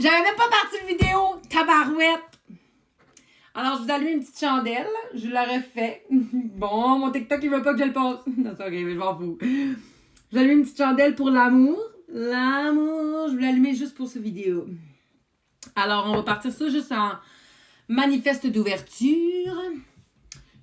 J'avais même pas parti de vidéo, tabarouette! Alors, je vous allume une petite chandelle. Je la refais. Bon, mon TikTok, il veut pas que je le passe. Non, c'est ok, mais je m'en fous. Je vous allume une petite chandelle pour l'amour. L'amour, je vais l'allumer juste pour cette vidéo. Alors, on va partir ça juste en manifeste d'ouverture.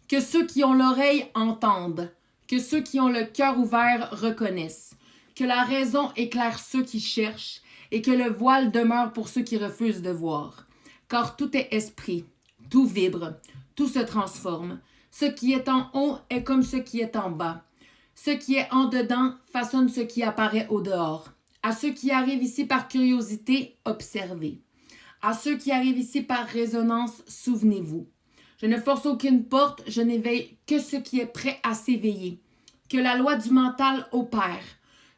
Que ceux qui ont l'oreille entendent. Que ceux qui ont le cœur ouvert reconnaissent. Que la raison éclaire ceux qui cherchent. Et que le voile demeure pour ceux qui refusent de voir. Car tout est esprit, tout vibre, tout se transforme. Ce qui est en haut est comme ce qui est en bas. Ce qui est en dedans façonne ce qui apparaît au dehors. À ceux qui arrivent ici par curiosité, observez. À ceux qui arrivent ici par résonance, souvenez-vous. Je ne force aucune porte, je n'éveille que ce qui est prêt à s'éveiller. Que la loi du mental opère.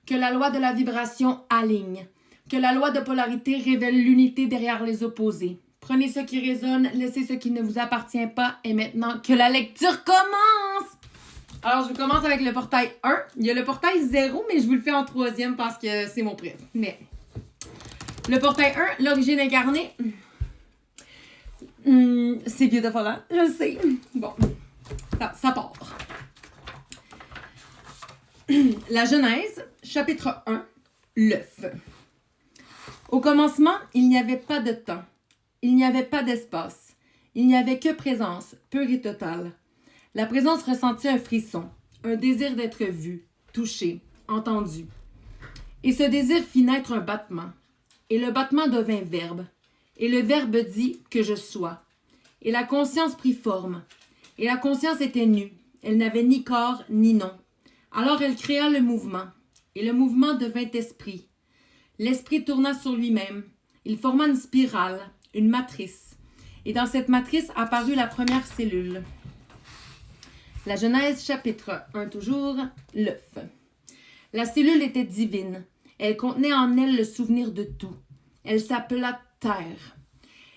Que la loi de la vibration aligne. Que la loi de polarité révèle l'unité derrière les opposés. Prenez ce qui résonne, laissez ce qui ne vous appartient pas et maintenant que la lecture commence! Alors, je commence avec le portail 1. Il y a le portail 0, mais je vous le fais en troisième parce que c'est mon préf. Mais le portail 1, l'origine incarnée. C'est beautiful, hein? Je le sais. Bon, ça part. La Genèse, chapitre 1, l'œuf. Au commencement, il n'y avait pas de temps. Il n'y avait pas d'espace. Il n'y avait que présence, pure et totale. La présence ressentit un frisson, un désir d'être vu, touché, entendu. Et ce désir fit naître un battement. Et le battement devint verbe. Et le verbe dit que je sois. Et la conscience prit forme. Et la conscience était nue. Elle n'avait ni corps ni nom. Alors elle créa le mouvement. Et le mouvement devint esprit. L'esprit tourna sur lui-même. Il forma une spirale, une matrice. Et dans cette matrice apparut la première cellule. La Genèse, chapitre 1, toujours, l'œuf. La cellule était divine. Elle contenait en elle le souvenir de tout. Elle s'appela Terre.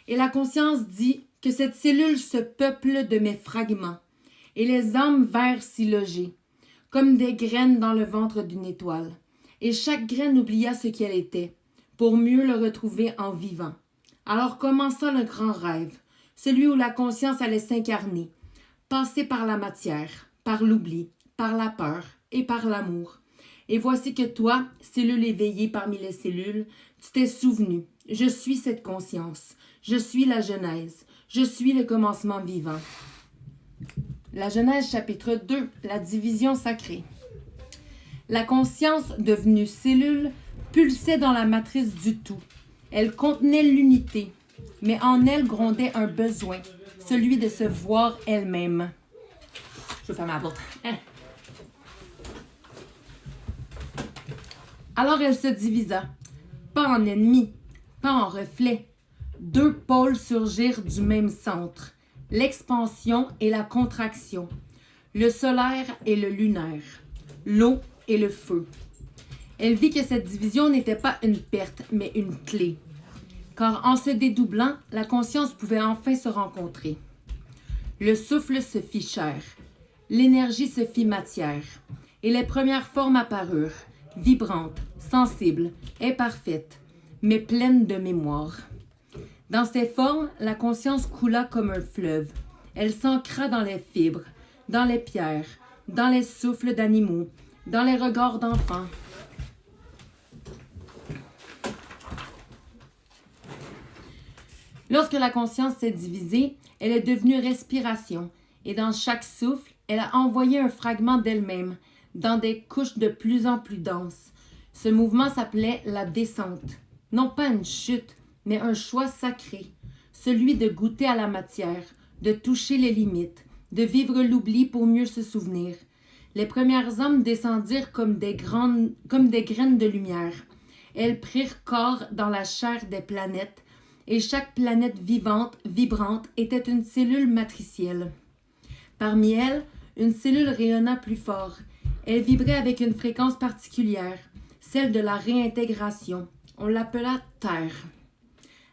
Et la conscience dit que cette cellule se peuple de mes fragments. Et les âmes vinrent s'y loger, comme des graines dans le ventre d'une étoile. Et chaque graine oublia ce qu'elle était, pour mieux le retrouver en vivant. Alors commença le grand rêve, celui où la conscience allait s'incarner, passer par la matière, par l'oubli, par la peur et par l'amour. Et voici que toi, cellule éveillée parmi les cellules, tu t'es souvenu. Je suis cette conscience. Je suis la Genèse. Je suis le commencement vivant. La Genèse chapitre 2, la division sacrée. La conscience, devenue cellule, pulsait dans la matrice du tout. Elle contenait l'unité, mais en elle grondait un besoin, celui de se voir elle-même. Je vais faire ma porte. Alors elle se divisa, pas en ennemis, pas en reflets. Deux pôles surgirent du même centre, l'expansion et la contraction, le solaire et le lunaire, l'eau et le feu. Elle vit que cette division n'était pas une perte, mais une clé. Car en se dédoublant, la conscience pouvait enfin se rencontrer. Le souffle se fit chair, l'énergie se fit matière, et les premières formes apparurent, vibrantes, sensibles, imparfaites, mais pleines de mémoire. Dans ces formes, la conscience coula comme un fleuve. Elle s'ancra dans les fibres, dans les pierres, dans les souffles d'animaux, dans les regards d'enfants. Lorsque la conscience s'est divisée, elle est devenue respiration, et dans chaque souffle, elle a envoyé un fragment d'elle-même, dans des couches de plus en plus denses. Ce mouvement s'appelait la descente. Non pas une chute, mais un choix sacré, celui de goûter à la matière, de toucher les limites, de vivre l'oubli pour mieux se souvenir. Les premières âmes descendirent comme des graines de lumière. Elles prirent corps dans la chair des planètes, et chaque planète vivante, vibrante, était une cellule matricielle. Parmi elles, une cellule rayonna plus fort. Elle vibrait avec une fréquence particulière, celle de la réintégration. On l'appela Terre.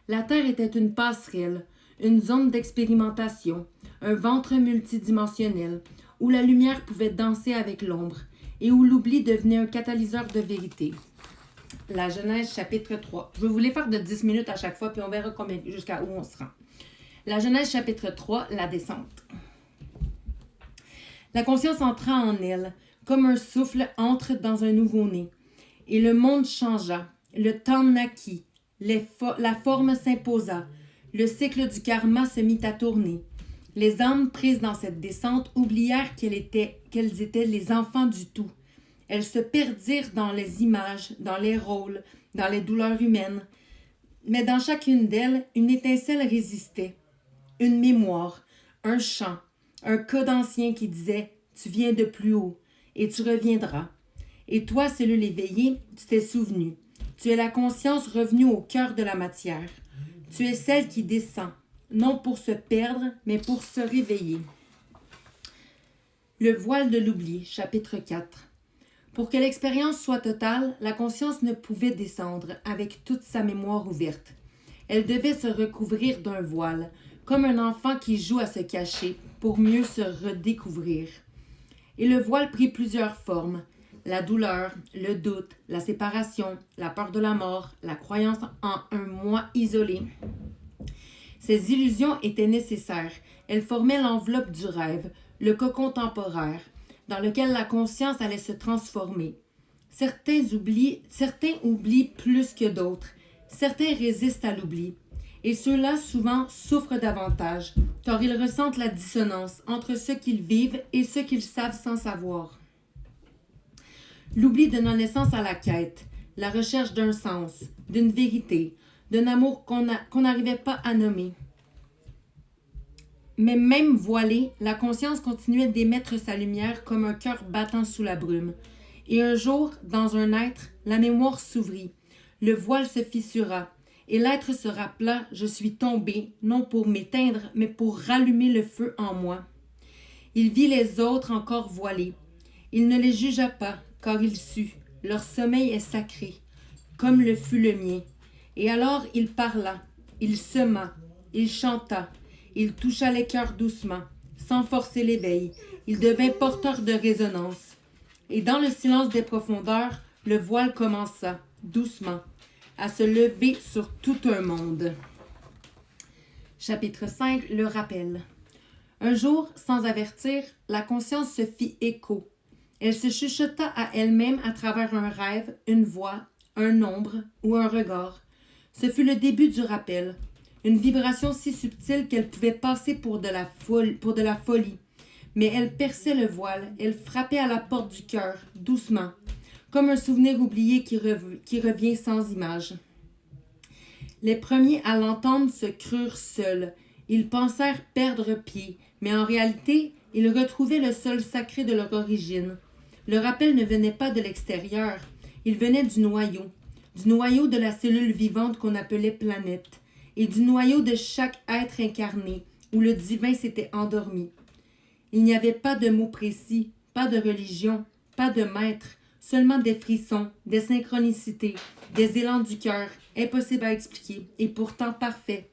La Terre était une passerelle, une zone d'expérimentation, un ventre multidimensionnel, où la lumière pouvait danser avec l'ombre, et où l'oubli devenait un catalyseur de vérité. la Genèse chapitre 3. Je vais vous les faire de 10 minutes à chaque fois, puis on verra jusqu'à où on se rend. La Genèse chapitre 3, la descente. La conscience entra en elle, comme un souffle entre dans un nouveau-né. Et le monde changea, le temps naquit, la forme s'imposa, le cycle du karma se mit à tourner. Les âmes prises dans cette descente oublièrent qu'elles étaient les enfants du tout. Elles se perdirent dans les images, dans les rôles, dans les douleurs humaines. Mais dans chacune d'elles, une étincelle résistait, une mémoire, un chant, un code ancien qui disait « Tu viens de plus haut et tu reviendras ». Et toi, cellule éveillée, tu t'es souvenu. Tu es la conscience revenue au cœur de la matière. Tu es celle qui descend, non pour se perdre, mais pour se réveiller. Le voile de l'oubli, chapitre 4. Pour que l'expérience soit totale, la conscience ne pouvait descendre avec toute sa mémoire ouverte. Elle devait se recouvrir d'un voile, comme un enfant qui joue à se cacher pour mieux se redécouvrir. Et le voile prit plusieurs formes. La douleur, le doute, la séparation, la peur de la mort, la croyance en un moi isolé. Ces illusions étaient nécessaires. Elles formaient l'enveloppe du rêve, le cocon temporaire, dans lequel la conscience allait se transformer. Certains oublient plus que d'autres. Certains résistent à l'oubli. Et ceux-là, souvent, souffrent davantage, car ils ressentent la dissonance entre ce qu'ils vivent et ce qu'ils savent sans savoir. L'oubli donna naissance à la quête, la recherche d'un sens, d'une vérité, d'un amour qu'on n'arrivait pas à nommer. Mais même voilée, la conscience continuait d'émettre sa lumière comme un cœur battant sous la brume. Et un jour, dans un être, la mémoire s'ouvrit, le voile se fissura, et l'être se rappela « Je suis tombé, non pour m'éteindre, mais pour rallumer le feu en moi. » Il vit les autres encore voilés. Il ne les jugea pas, car il sut, leur sommeil est sacré, comme le fut le mien. Et alors il parla, il sema, il chanta, il toucha les cœurs doucement, sans forcer l'éveil. Il devint porteur de résonance. Et dans le silence des profondeurs, le voile commença, doucement, à se lever sur tout un monde. Chapitre 5, le rappel. Un jour, sans avertir, la conscience se fit écho. Elle se chuchota à elle-même à travers un rêve, une voix, un ombre ou un regard. Ce fut le début du rappel, une vibration si subtile qu'elle pouvait passer pour de la folie. Mais elle perçait le voile, elle frappait à la porte du cœur, doucement, comme un souvenir oublié qui revient sans image. Les premiers à l'entendre se crurent seuls. Ils pensèrent perdre pied, mais en réalité, ils retrouvaient le sol sacré de leur origine. Le rappel ne venait pas de l'extérieur, il venait du noyau de la cellule vivante qu'on appelait planète, et du noyau de chaque être incarné, où le divin s'était endormi. Il n'y avait pas de mots précis, pas de religion, pas de maître, seulement des frissons, des synchronicités, des élans du cœur, impossibles à expliquer, et pourtant parfaits.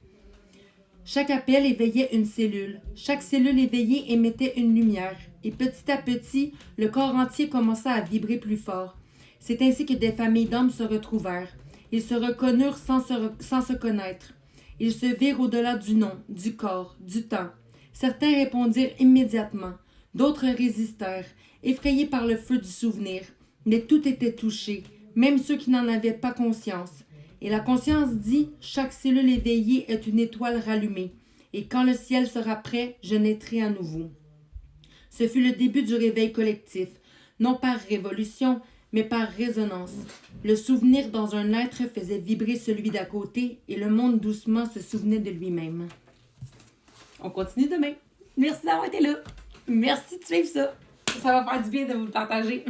Chaque appel éveillait une cellule. Chaque cellule éveillée émettait une lumière. Et petit à petit, le corps entier commença à vibrer plus fort. C'est ainsi que des familles d'hommes se retrouvèrent. Ils se reconnurent sans se connaître. Ils se virent au-delà du nom, du corps, du temps. Certains répondirent immédiatement. D'autres résistèrent, effrayés par le feu du souvenir. Mais tout était touché, même ceux qui n'en avaient pas conscience. Et la conscience dit, chaque cellule éveillée est une étoile rallumée. Et quand le ciel sera prêt, je naîtrai à nouveau. Ce fut le début du réveil collectif, non par révolution, mais par résonance. Le souvenir dans un être faisait vibrer celui d'à côté et le monde doucement se souvenait de lui-même. On continue demain. Merci d'avoir été là. Merci de suivre ça. Ça va faire du bien de vous le partager.